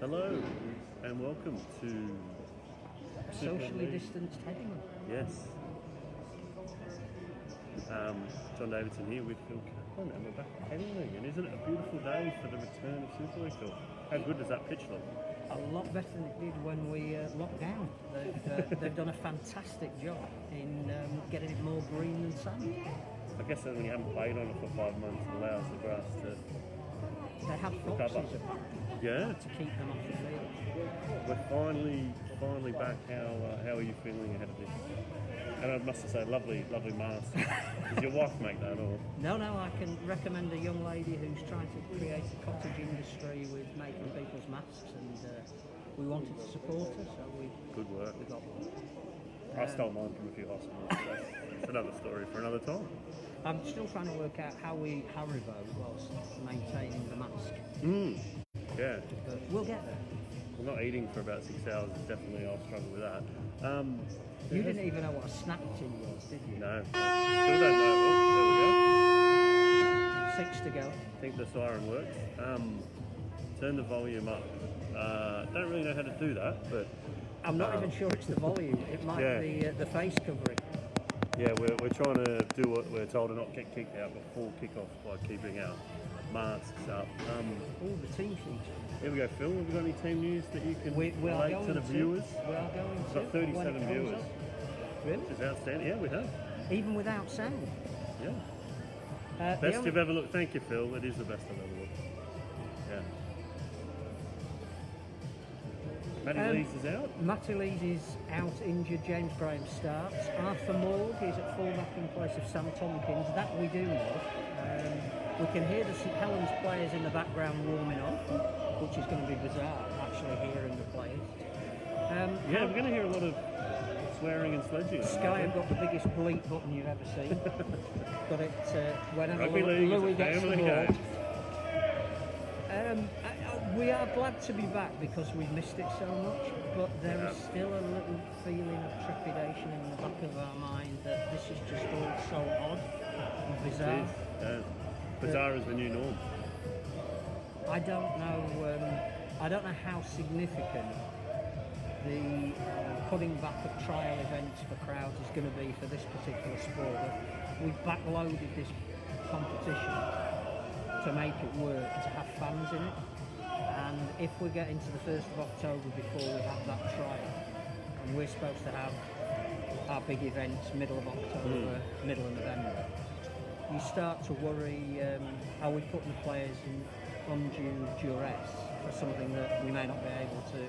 Hello and welcome to Socially distanced Headingley. Yes. John Davidson here with Phil Kaplan, and we're back at Headingley, and isn't it a beautiful day for the return of Super League, Phil? How good does that pitch look? A lot better than it did when we locked down. They've done a fantastic job in getting it more green than sand. I guess that when you haven't played on it for 5 months, it allows the grass to They have foxes about to keep them off the field. We're finally back. How are you feeling ahead of this? And I must say, lovely mask. Does your wife make that, or? No, I can recommend a young lady who's trying to create a cottage industry with making people's masks, and we wanted to support her, so Good work. we got one. I stole mine from a few hospitals. It's another story for another time. I'm still trying to work out how Haribo was maintaining the mask. Yeah. But we'll get there. Well, not eating for about 6 hours is definitely, I'll struggle with that. You didn't even know what a snack tin was, did you? No. Still don't know. Oh, there we go. 6 to go. I think the siren works. Turn the volume up. Don't really know how to do that, but I'm not even sure it's the volume. It might be the face covering. Yeah, we're trying to do what we're told and not get kicked out before kick-off by keeping our masks up. The team feature. Here we go, Phil. Have we got any team news that you can relate to the viewers? We are going We've to. got 37 viewers. Up. Really? Which is outstanding. Yeah, we have. Even without sound? Yeah. Best you've ever looked. Thank you, Phil. It is the best I've ever looked. Yeah. Matty Lees is out. Matty Lees is out injured. James Graham starts. Arthur Morg is at fullback in place of Sam Tompkins. That we do know. We can hear the St Helens players in the background warming up, which is going to be bizarre, actually hearing the players. We're going to hear a lot of swearing and sledging. Sky have got the biggest bleep button you've ever seen. Got it whenever Rugby League Louis gets the ball. Game. We are glad to be back because we've missed it so much, but there is still a little feeling of trepidation in the back of our mind that this is just all so odd and bizarre. Bizarre is the new norm. I don't know how significant the putting back of trial events for crowds is going to be for this particular sport. We've backloaded this competition to make it work, to have fans in it. And if we get into the 1st of October before we have that trial, and we're supposed to have our big events middle of October, middle of November, you start to worry, are we putting the players in undue duress for something that we may not be able to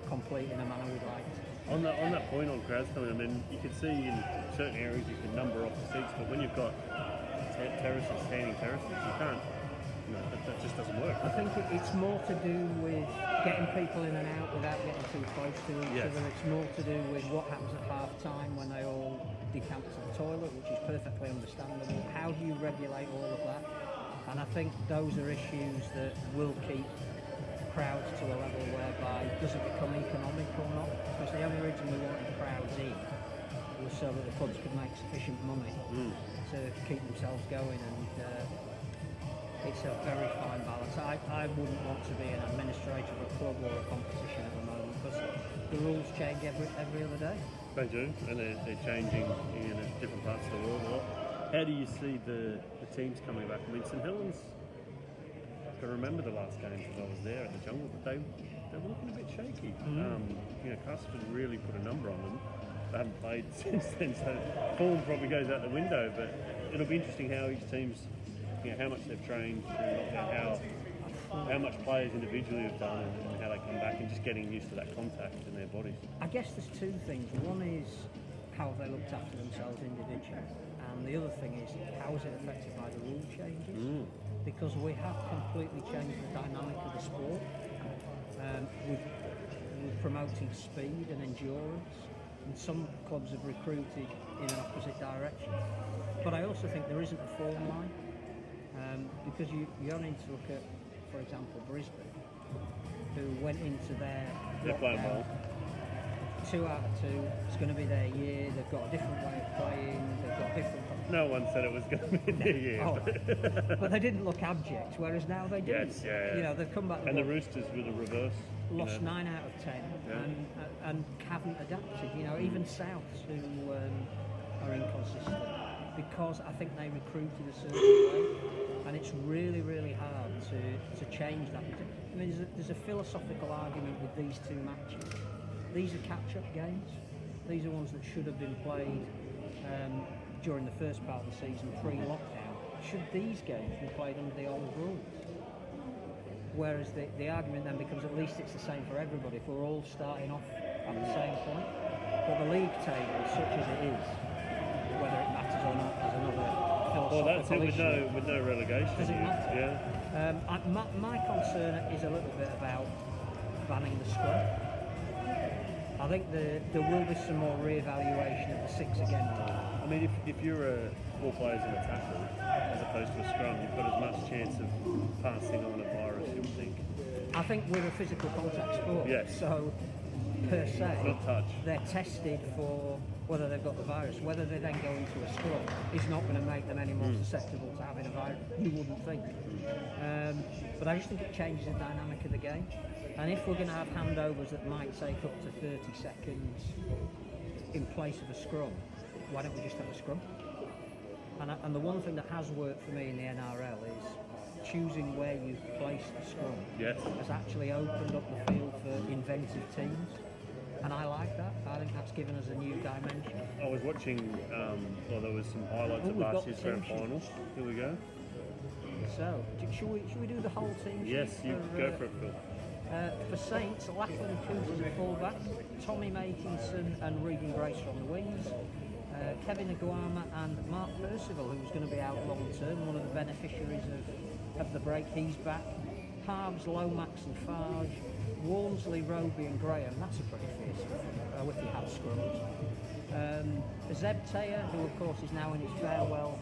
complete in a manner we'd like to? On that point on crowds coming, I mean, you can see in certain areas you can number off the seats, but when you've got standing terraces, you can't. That just doesn't work. I think it's more to do with getting people in and out without getting too close to each other. It's more to do with what happens at half time when they all decamp to the toilet, which is perfectly understandable. How do you regulate all of that? And I think those are issues that will keep crowds to a level whereby does it become economic or not? Because the only reason we wanted crowds in was so that the clubs could make sufficient money to keep themselves going, and it's a very fine balance. I wouldn't want to be an administrator of a club or a competition at the moment because the rules change every other day. They do, and they're changing in different parts of the world a lot. How do you see the teams coming back? I mean, St Helens, I can remember the last games as I was there at the Jungle, but they were looking a bit shaky. Casper really put a number on them. They haven't played since then, so form probably goes out the window, but it'll be interesting how each team's how much they've trained, how much players individually have done, and how they come back, and just getting used to that contact in their bodies. I guess there's two things. One is how have they looked after themselves individually, and the other thing is how is it affected by the rule changes? Because we have completely changed the dynamic of the sport. We're promoting speed and endurance, and some clubs have recruited in an opposite direction. But I also think there isn't a form line. Because you only need to look at, for example, Brisbane, who went into their lockdown 2 out of 2. It's going to be their year. They've got a different way of playing. They've got different. No one said it was going to be their year. Oh, but they didn't look abject, whereas now they do. Yes, yeah. You know, they've come back. And the Roosters were the reverse. Lost 9 out of 10, and haven't adapted. You know, even Souths who are inconsistent, because I think they recruited a certain way, and it's really, really hard to change that. I mean, there's a philosophical argument with these 2 matches. These are catch-up games. These are ones that should have been played during the first part of the season, pre-lockdown. Should these games be played under the old rules? Whereas the argument then becomes, at least it's the same for everybody if we're all starting off at the same point. But the league table, such as it is, whether it matters or not, is another philosophical Well, that's it issue. with no relegation. Does it matter? Yeah. My concern is a little bit about banning the scrum. I think there will be some more re-evaluation of the 6 again rule. I mean, if you're 4 players in a tackle as opposed to a scrum, you've got as much chance of passing on a virus, you would think. I think we're a physical contact sport. Yes. So, per se, Not touch. they're tested for whether they've got the virus. Whether they then go into a scrum is not going to make them any more susceptible to having a virus. You wouldn't think. But I just think it changes the dynamic of the game. And if we're going to have handovers that might take up to 30 seconds in place of a scrum, why don't we just have a scrum? And the one thing that has worked for me in the NRL is choosing where you place the scrum. Yes. Has actually opened up the field for inventive teams. And I like that. I think that's given us a new dimension. I was watching, there was some highlights of we've last got year's the grand team sheet. final. Here we go. So, should we do the whole team? Yes, sheet you go for it, Phil. For Saints, Lachlan Coote at fullback, Tommy Makinson and Regan Grace from the wings, Kevin Aguama and Mark Percival, who's going to be out long term, one of the beneficiaries of the break. He's back. Harves, Lomax and Farge, Walmsley, Roby and Graham. That's a pretty fierce if you have scrums. Zeb Taylor, who of course is now in his farewell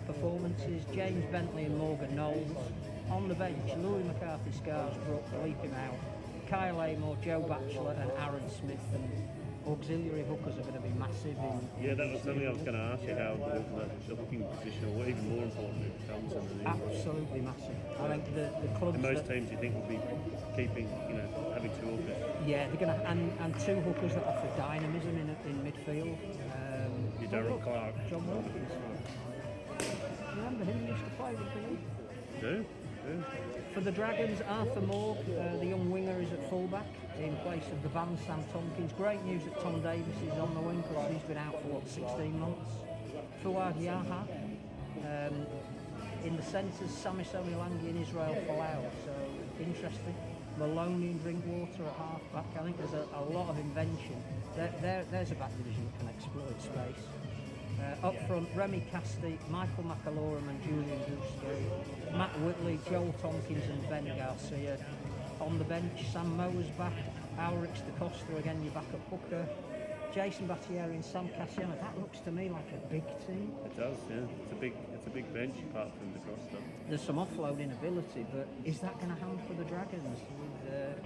performances, James Bentley and Morgan Knowles. On the bench, Louis McCarthy, Scarsbrook, leap him out, Kyle Amor, Joe Batchelor and Aaron Smith, and auxiliary hookers are going to be massive. Yeah, that was something I was going to ask you, how the hooking position, or even more important, it becomes in the league. Absolutely massive. I think the clubs And most teams you think will be keeping, having 2 hookers. yeah, they're going to, and 2 hookers that offer dynamism in midfield. Your Darren Clark. John Wilkins. Remember him? He used to play with me. Do? For the Dragons, Arthur Moore, the young winger, is at fullback in place of the Van Sam Tompkins. Great news that Tom Davis is on the wing because he's been out for 16 months. Fuad Yaha. In the centres, Sami Somilangi and Israel Folau. So interesting. Maloney and Drinkwater at half back. I think there's a lot of invention. There's a back division that can exploit space. Up front, Remy Casti, Michael McAlorum and Julian Gusto, Matt Whitley, Joel Tompkins and Ben Garcia. On the bench, Sam Mower's back, Ulrich Da Costa, again your backup hooker, Jason Battieri and Sam Cassiano. That looks to me like a big team. It does, yeah. It's a big bench apart from the cross stuff. There's some offloading ability, but is that going to hamper the Dragons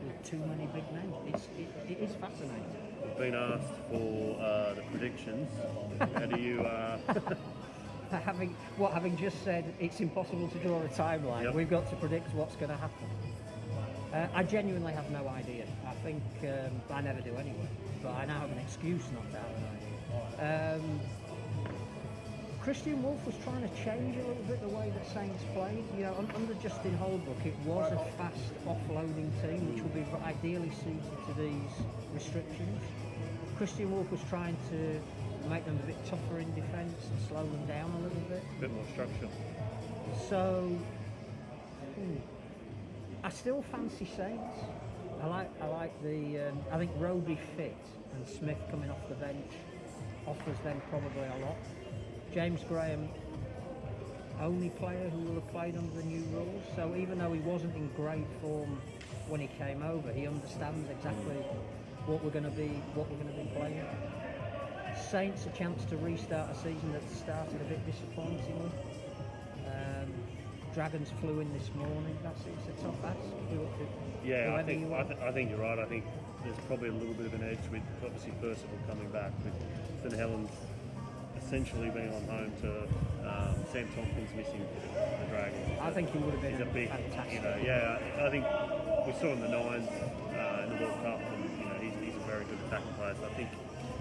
with too many big men? It is fascinating. We've been asked for the predictions. How do you... Having just said it's impossible to draw a timeline, Yep. we've got to predict what's going to happen. I genuinely have no idea. I think I never do anyway, but I now have an excuse not to have an idea. Christian Wolf was trying to change a little bit the way that Saints played. Under Justin Holbrook, it was a fast offloading team, which would be ideally suited to these restrictions. Christian Wolf was trying to make them a bit tougher in defence and slow them down a little bit. A bit more structure. So, I still fancy Saints. I like the. I think Roby fit and Smith coming off the bench offers them probably a lot. James Graham, only player who will have played under the new rules. So even though he wasn't in great form when he came over, he understands exactly what we're going to be playing. Saints a chance to restart a season that started a bit disappointingly. Dragons flew in this morning. It's a tough ask. Yeah, whoever you want. I think you're right. I think there's probably a little bit of an edge with obviously Percival coming back, with St Helens essentially being on home to Sam Tompkins missing the Dragons. I think he would have been He's a big, fantastic. I think we saw in the Nines in the World Cup, and he's a very good attacking player. So I think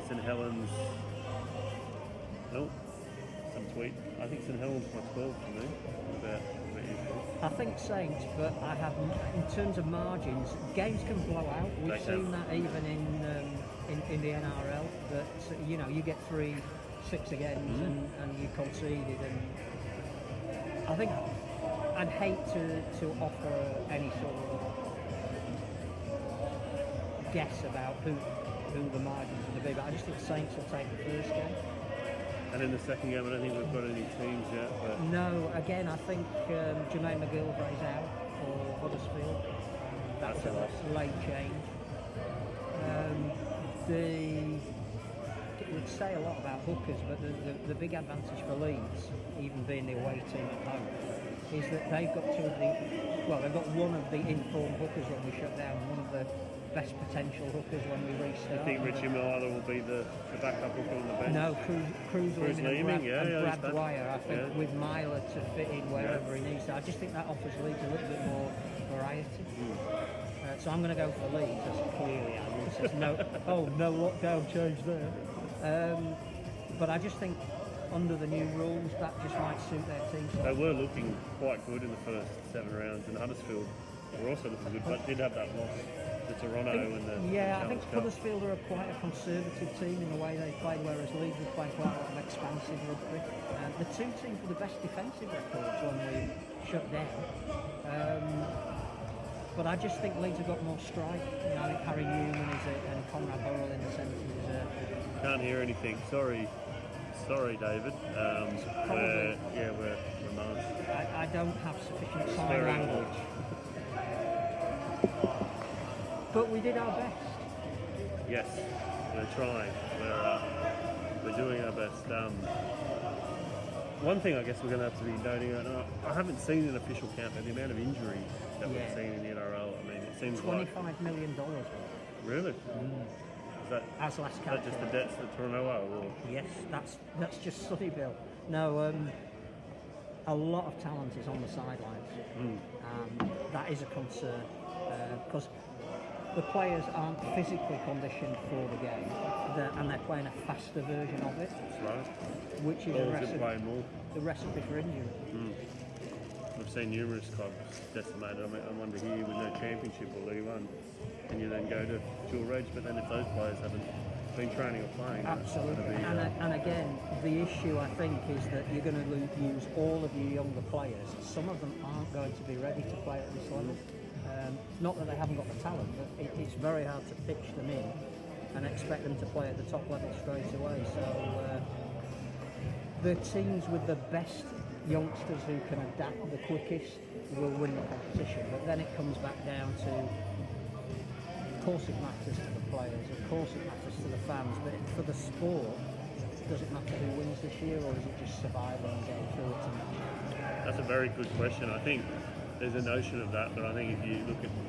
St Helens. Some tweet. I think St Helens my 12 for me. About you. I think Saints, but I have, in terms of margins, games can blow out. We've seen that even in the NRL, that you get 3-6 against and you conceded, and I think I'd hate to offer any sort of guess about who the margins are going to be, but I just think Saints will take the first game. And in the second game, I don't think we've got any teams yet. But No, again, I think Jermaine McGilvray's out for Huddersfield. That's a late change. It would say a lot about hookers, but the big advantage for Leeds, even being the away team at home, is that they've got they've got one of the informed hookers when we shut down, one of the best potential hookers when we restart. I think Richie Myler will be the backup hooker on the bench. No, Cruz Leeming, and Brad Dwyer, I think, with Myler to fit in wherever he needs to. I just think that offers Leeds a little bit more variety. So I'm going to go for Leeds, as clearly as says no lockdown change there. But I just think under the new rules that just might suit their team. They were looking quite good in the first 7 rounds, and Huddersfield were also looking good, but did have that loss to Toronto and the I think Huddersfield are quite a conservative team in the way they played, whereas Leeds were playing quite a lot of expansive rugby. The two teams with the best defensive records when we shut down. But I just think Leeds have got more strike. I think Harry Newman and Conrad Burrell in the centre is Can't hear anything. Sorry, David. We're masked. I don't have sufficient sign language. But we did our best. Yes, we're trying. We're doing our best. One thing I guess we're going to have to be noting, I haven't seen an official count, but the amount of injuries that we've seen in the NRL, I mean, it seems $25 million. Really? Is that, as last is that just the debts that Toronto owe? Or? Yes, that's just Sunnyville. No, a lot of talent is on the sidelines. That is a concern because the players aren't physically conditioned for the game, and they're playing a faster version of it. That's right. Which is the recipe for injury. We've seen numerous clubs decimated. I wonder here with no championship or League One, and you then go to dual reg, but then if those players haven't been training or playing, absolutely. And again, the issue I think is that you're going to use all of your younger players. Some of them aren't going to be ready to play at this level. Not that they haven't got the talent, but it's very hard to pitch them in and expect them to play at the top level straight away. So the teams with the best youngsters who can adapt the quickest will win the competition. But then it comes back down to, of course it matters to the players, of course it matters to the fans, but for the sport, does it matter who wins this year, or is it just survival and getting through it to next year? That's a very good question. I think there's a notion of that, but I think if you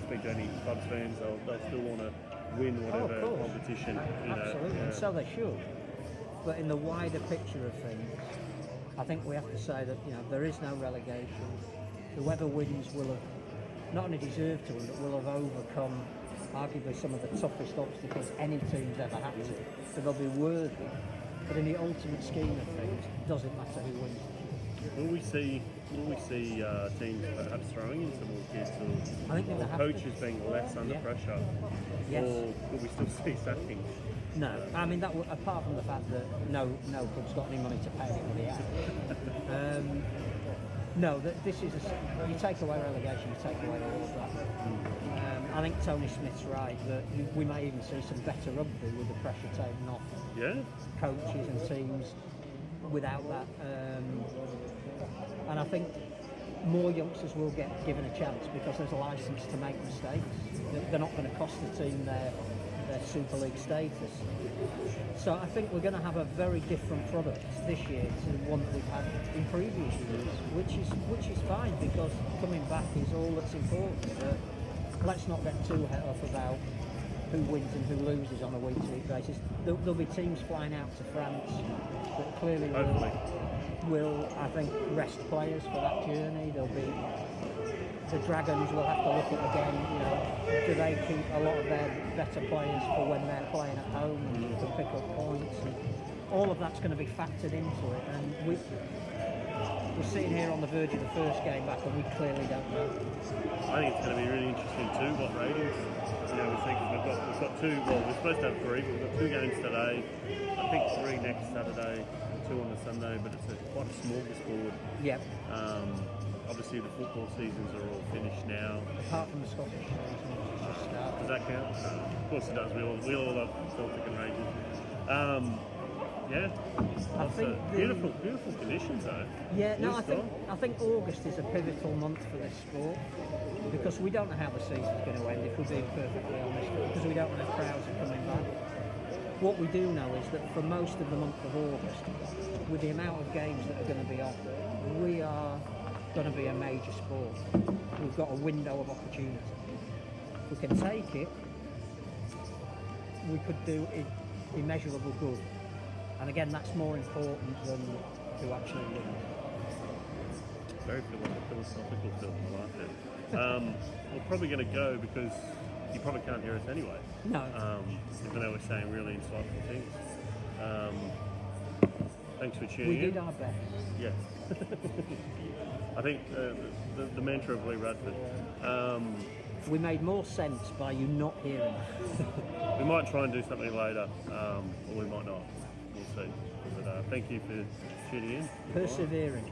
speak to any clubs fans, they'll still want to win whatever competition. Absolutely, and so they should. But in the wider picture of things, I think we have to say that there is no relegation. Whoever wins will have not only deserved to win, but will have overcome arguably some of the toughest obstacles any team's ever had to. So they'll be worthy. But in the ultimate scheme of things, it doesn't matter who wins. Will we see teams perhaps throwing in some more kids, or coaches being less under pressure, or will we still see sackings? No, I mean that. Apart from the fact that no club's got any money to pay anybody out. No, this is you take away relegation, you take away all of that. I think Tony Smith's right that we may even see some better rugby with the pressure taken off coaches and teams without that. And I think more youngsters will get given a chance because there's a licence to make mistakes. They're not going to cost the team their Super League status. So I think we're going to have a very different product this year to the one that we've had in previous years, which is fine because coming back is all that's important. But let's not get too het up about who wins and who loses on a week-to-week basis. There'll be teams flying out to France that clearly will, I think, rest players for that journey. There'll be the Dragons will have to look at again, you know, do they keep a lot of their better players for when they're playing at home and to pick up points? And all of that's going to be factored into it. And we're sitting here on the verge of the first game back, and we clearly don't know. I think it's going to be really interesting too, what ratings. You know, we've got two, well, we're supposed to have three, but we've got 2 games today. I think 3 next Saturday, 2 on the Sunday, but it's quite a smorgasbord. Yep. Obviously, the football seasons are all finished now. Apart from the Scottish season, which has just started. Does that count? Of course it does. We all love Celtic and Rangers. Yeah, I think beautiful conditions though. Yeah, no, I think August is a pivotal month for this sport because we don't know how the season's going to end, if we're being perfectly honest, because we don't know if crowds are coming back. What we do know is that for most of the month of August, with the amount of games that are going to be on, we are going to be a major sport. We've got a window of opportunity. If we can take it, we could do immeasurable good. And again, that's more important than who actually wins. Very philosophical film, I like it. We're probably going to go because you probably can't hear us anyway. No. Even though we're saying really insightful things. Thanks for tuning in. We did our best. Yes. I think the mantra of Lee Radford. We made more sense by you not hearing. We might try and do something later, or we might not. We'll see. But thank you for tuning in. Persevering.